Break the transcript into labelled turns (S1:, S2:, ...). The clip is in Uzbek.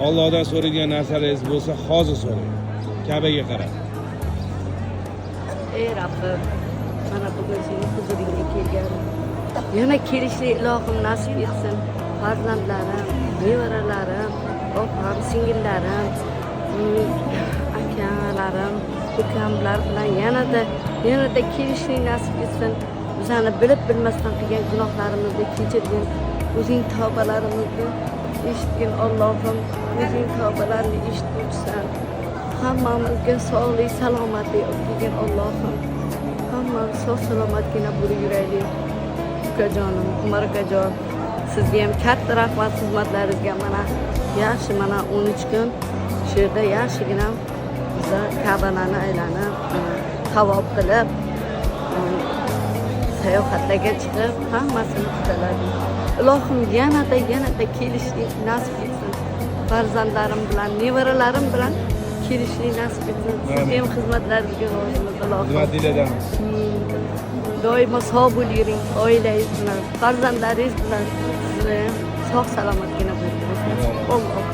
S1: Allohdan so'raydigan narsalaringiz bo'lsa, hozir so'rang. Ka'baga qarab.
S2: Ey Rabbim, mana bugun sening huzuringga kelganim. Yana kelishli ilohim nasib etsin. Farzandlarim, nevaralarim, opam, singillarim, akalarim, ukamlar bilan yanada kelishli nasib etsin. Bizani bilib bilmasdan qilgan gunohlarimizni kechirgin. O'zing tavbalarimizni eshitgin Allohim. O'zing tavbalarni eshituvchisan. Hammamizga sog'lik, salomatlik olgin Allohim. Hammamiz sog' salomatgina bo'lib yuraylik. Ukajonim, Umar ukajon, sizga ham katta rahmat xizmatlaringizga. Mana yaxshi, mana 13 kun shu yerda yaxshigina bizlar Ka'balarni aylanib, tavob qilib, sayohatlarga chiqib, hammasini kutaladik. Ilohim yanada kelishlik nasib etsin. Farzandlarim bilan, nevaralarim bilan kelishlik nasib etsin. Sizga ham xizmatlaringizga rozimiz Ilohim.
S1: Nima diladamiz?
S2: Doimo sog' bo'ling, oilangiz bilan, farzandlaringiz bilan sizni ham sog' salomatgina bo'lib tursin. Alloh